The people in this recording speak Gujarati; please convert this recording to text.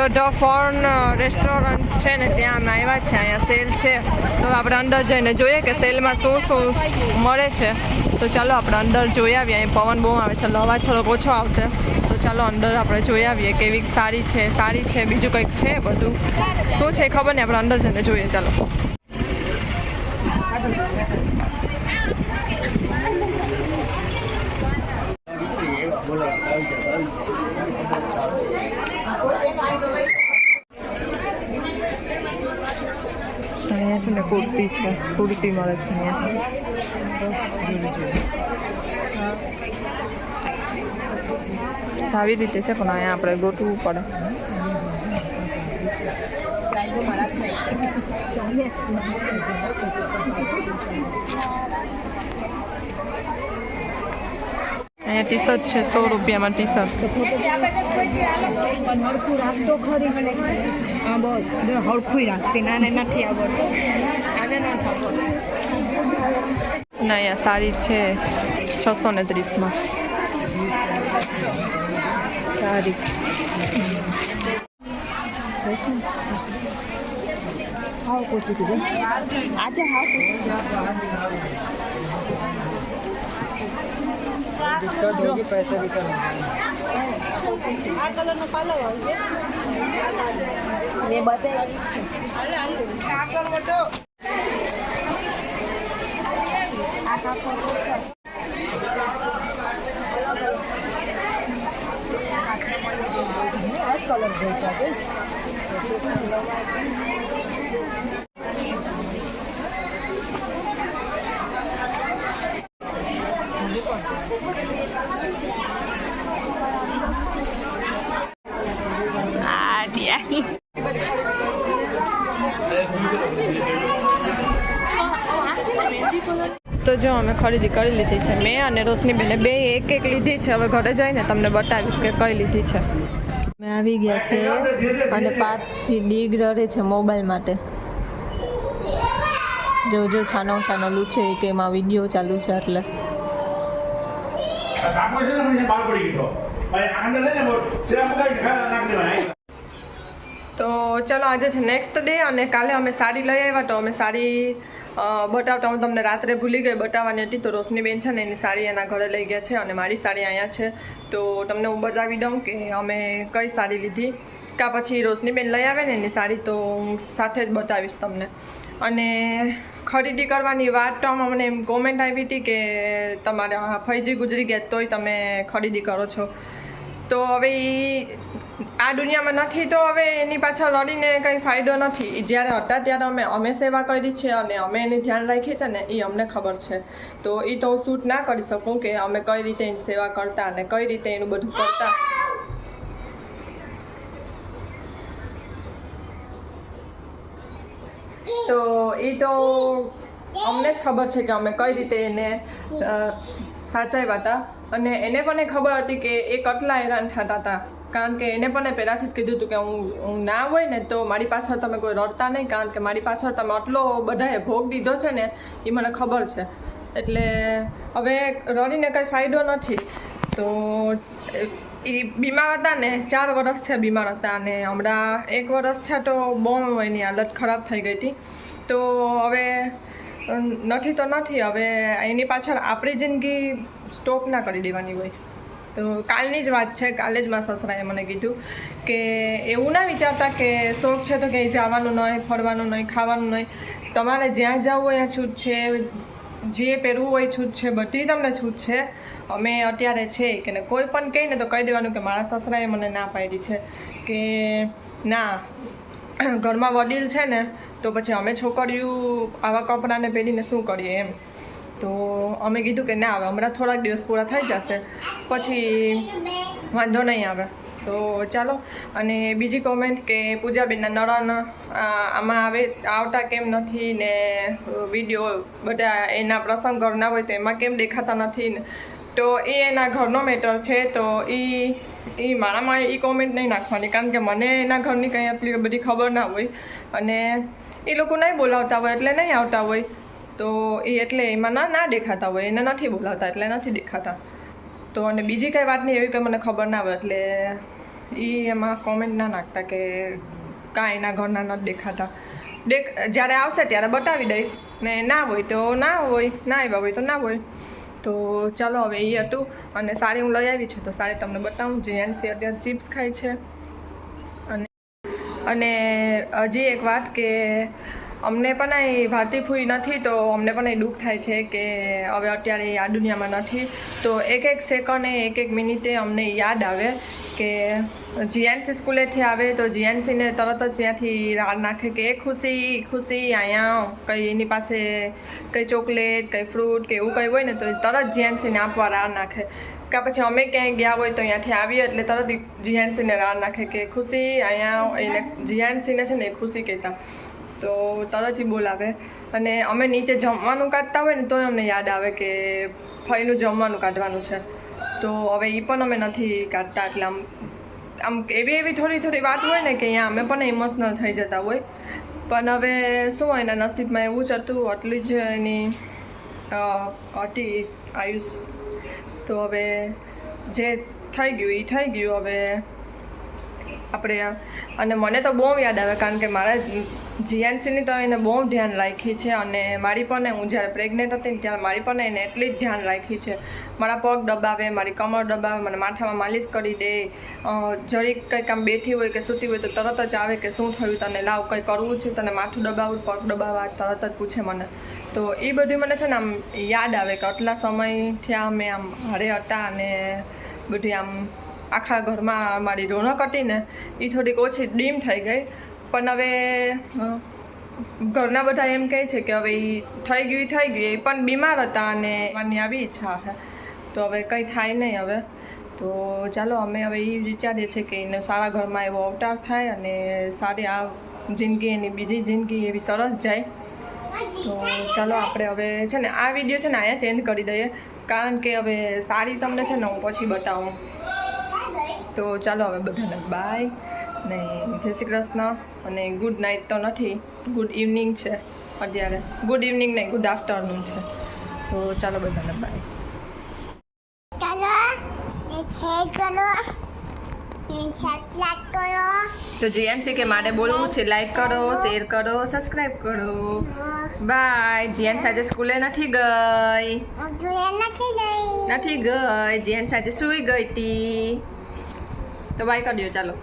તો ધ ફોર્ન રેસ્ટોરન્ટ છે ને ત્યાં અમે આવ્યા છે. અહીંયા સેલ છે તો આપણે અંદર જઈને જોઈએ કે સેલમાં શું શું મળે છે. તો ચાલો આપણે અંદર જોઈ આવીએ. અહીં પવન બહુ આવે છે, અવાજ થોડોક ઓછો આવશે. તો ચાલો અંદર આપણે જોઈ આવીએ કેવી સારી છે બીજું કંઈક છે બધું શું છે ખબર નહીં. આપણે અંદર જઈને જોઈએ. ચાલો અહીંયા છે ને કુર્તી મળે છે અહીંયા આવી રીતે છે પણ અહીંયા આપણે ગોઠવવું પડે. અહીંયા ટી શર્ટ છે 100 રૂપિયામાં ટી શર્ટ. હળખું રાખતી નાને નથી આવડતું. ના અહીંયા સાડી છે 630માં સાડી. હાવ પૂછી છે આજે હાવ पैसे भी कर આ કલરનો પાલો હોય છે મેં બતાવી આ કલર મોટો આ કલર જોઈતા છે. તો જો અમે ખરીદી કરી લીધી છે મેં અને રોશની બેને બે એક લીધી છે. હવે ઘરે જઈને તમને બતાવીશ કે કઈ લીધી છે. અમે આવી ગયા છે અને પાછી ડીગ રડે છે મોબાઈલ માટે. જો છાનો લૂછે કે એમાં વિડીયો ચાલુ છે એટલે તો ચલો આજે છે નેક્સ્ટ ડે અને કાલે અમે સાડી લઈ આવ્યા. તો અમે સાડી બતાવતા હું તમને રાત્રે ભૂલી ગઈ બતાવવાની હતી. તો રોશની બેન છે ને એની સાડી એના ઘરે લઈ ગયા છે અને મારી સાડી અહીંયા છે. તો તમને હું બતાવી દઉં કે અમે કઈ સાડી લીધી કાં પછી રોશની બેન લઈ આવે ને એની સાડી તો હું સાથે જ બતાવીશ તમને. અને ખરીદી કરવાની વાત તો મને એમ કોમેન્ટ આવી હતી કે તમારા ફૈજી ગુજરી ગયા તોય તમે ખરીદી કરો છો. તો હવે આ દુનિયામાં નથી તો હવે એની પાછળ રડીને કંઈ ફાયદો નથી. જ્યારે હતા ત્યારે અમે સેવા કરી છે અને અમે એની ધ્યાન રાખી છે ને એ અમને ખબર છે. તો એ તો હું શૂટ ના કરી શકું કે અમે કઈ રીતે એની સેવા કરતા અને કઈ રીતે એનું બધું કરતા. તો એ તો અમને જ ખબર છે કે અમે કઈ રીતે એને સાચવ્યા હતા. અને એને પણ ખબર હતી કે એ કેટલા હેરાન થતા હતા. કારણ કે એને પણ પહેલાંથી જ કીધું હતું કે હું ના હોય ને તો મારી પાછળ તમે કોઈ રડતા નહીં. કારણ કે મારી પાછળ તમે આટલો બધાએ ભોગ દીધો છે ને એ મને ખબર છે. એટલે હવે રડીને કંઈ ફાયદો નથી. તો એ બીમાર હતા ને 4 વર્ષ થયા બીમાર હતા અને હમણાં 1 વર્ષ થયા તો બહુ એની હાલત ખરાબ થઈ ગઈ હતી. તો હવે નથી તો નથી. હવે એની પાછળ આપણી જિંદગી સ્ટોપ ના કરી દેવાની હોય. તો કાલની જ વાત છે. કાલે જ મારા સસરાએ મને કીધું કે એવું ના વિચારતા કે શોખ છે તો ક્યાંય જવાનું નહીં, ફરવાનું નહીં, ખાવાનું નહીં. તમારે જ્યાં જવું હોય ત્યાં છૂટ છે, જે પહેરવું હોય છૂટ છે, બધી તમને છૂટ છે. અમે અત્યારે છે કે ને કોઈ પણ કહે ને તો કહી દેવાનું કે મારા સસરાએ મને ના પાડી છે કે ના ઘરમાં વડીલ છે ને તો પછી અમે છોકરીઓ આવા કપડાને પહેરીને શું કરીએ એમ. તો અમે કીધું કે ના હવે હમણાં થોડાક દિવસ પૂરા થઈ જશે પછી વાંધો નહીં આવે. તો ચાલો. અને બીજી કોમેન્ટ કે પૂજાબેનના નળન આમાં આવતા કેમ નથી ને વિડીયો બધા એના પ્રસંગ ઘરના હોય તો એમાં કેમ દેખાતા નથી ને. તો એ એના ઘરનો મેટર છે. તો એ મારામાં એ કોમેન્ટ નહીં નાખવાની કારણ કે મને એના ઘરની કંઈ આટલી બધી ખબર ના હોય અને એ લોકો નહીં બોલાવતા હોય એટલે નહીં આવતા હોય. તો એ એટલે એમાં ના દેખાતા હોય. એને નથી બોલાવતા એટલે નથી દેખાતા. તો અને બીજી કંઈ વાત નહીં એવી કંઈ મને ખબર ના હોય એટલે એ એમાં કોમેન્ટ ના નાખતા કે કાંઈ એના ઘરના નથી દેખાતા. જ્યારે આવશે ત્યારે બતાવી દઈશ ને ના હોય તો ના હોય, ના આવ્યા હોય તો ના હોય. તો ચાલો હવે એ હતું. અને સાડી હું લઈ આવી છું તો સાડી તમને બતાવું. જીએનસી અત્યારે ચિપ્સ ખાય છે. અને હજી એક વાત કે અમને પણ અહીં ભારતી ફૂઈ નથી તો અમને પણ એ દુઃખ થાય છે કે હવે અત્યારે આ દુનિયામાં નથી. તો એક એક સેકન્ડે એક એક મિનિટે અમને યાદ આવે કે જીએનસી સ્કૂલેથી આવે તો જીએનસીને તરત જ ત્યાંથી રાડ નાખે કે એ ખુશી ખુશી અહીંયા કંઈ એની પાસે કંઈ ચોકલેટ કંઈ ફ્રૂટ કે એવું કંઈ હોય ને તો તરત જીએનસીને આપવા રાડ નાખે. કે પછી અમે ક્યાંય ગયા હોય તો અહીંયાથી આવીએ એટલે તરત જીએનસીને રાડ નાખે કે ખુશી અહીંયા. એને જીએનસીને છે ને એ ખુશી કહેતા તો તરત જ બોલાવે. અને અમે નીચે જમવાનું કાઢતા હોય ને તોય અમને યાદ આવે કે ફઈનું જમવાનું કાઢવાનું છે. તો હવે એ પણ અમે નથી કાઢતા. એટલે આમ એવી થોડી વાત હોય ને કે અહીંયા અમે પણ ઇમોશનલ થઈ જતા હોય. પણ હવે શું હોય એના નસીબમાં એવું જ હતું, આટલી જ એની હતી આયુષ. તો હવે જે થઈ ગયું એ થઈ ગયું. હવે આપણે અને મને તો બહુ યાદ આવે કારણ કે મારા જીએનસીની તો એને બહુ ધ્યાન રાખી છે. અને મારી પણ હું જ્યારે પ્રેગ્નેન્ટ હતી ને ત્યારે મારી પણ એને એટલી જ ધ્યાન રાખી છે. મારા પગ દબાવે, મારી કમર દબાવે, મને માથામાં માલિશ કરી દે. જરીક કંઈક આમ બેઠી હોય કે સૂતી હોય તો તરત જ આવે કે શું થયું તને, લાવ કંઈ કરવું છે તને, માથું દબાવવું, પગ દબાવવા, તરત જ પૂછે મને. તો એ બધું મને છે ને આમ યાદ આવે કે આટલા સમયથી અમે આમ હારે હતા અને બધી આમ આખા ઘરમાં મારી રોનક હતી ને એ થોડીક ઓછી ડીમ થઈ ગઈ. પણ હવે ઘરના બધા એમ કહે છે કે હવે એ થઈ ગયું. એ પણ બીમાર હતા અને મારી આવી ઈચ્છા છે તો હવે કંઈ થાય નહીં હવે. તો ચાલો અમે હવે એ વિચારીએ છીએ કે એને સારા ઘરમાં એવો અવતાર થાય અને સારી આ જિંદગી એની બીજી જિંદગી એવી સરસ જાય. તો ચાલો આપણે હવે છે ને આ વિડીયો છે ને અહીંયા ચેન્જ કરી દઈએ કારણ કે હવે સાડી તમને છે ને હું પછી બતાવું. તો ચાલો હવે બધાને બાય ને જય શ્રી કૃષ્ણ. અને ગુડ નાઇટ તો નથી, ગુડ ઇવનિંગ છે અત્યારે. ગુડ ઇવનિંગ નહીં, ગુડ આફ્ટરનૂન છે. તો ચાલો બધાને બાય. તો જીએનસી કે મારે બોલવું છે લાઈક કરો, શેર કરો, સબસ્ક્રાઈબ કરો. બાય. જીએનસી આજે સ્કૂલે નથી ગઈ. જીએનસી આજે સૂઈ ગઈ હતી. તો બાય કરી દો ચાલો.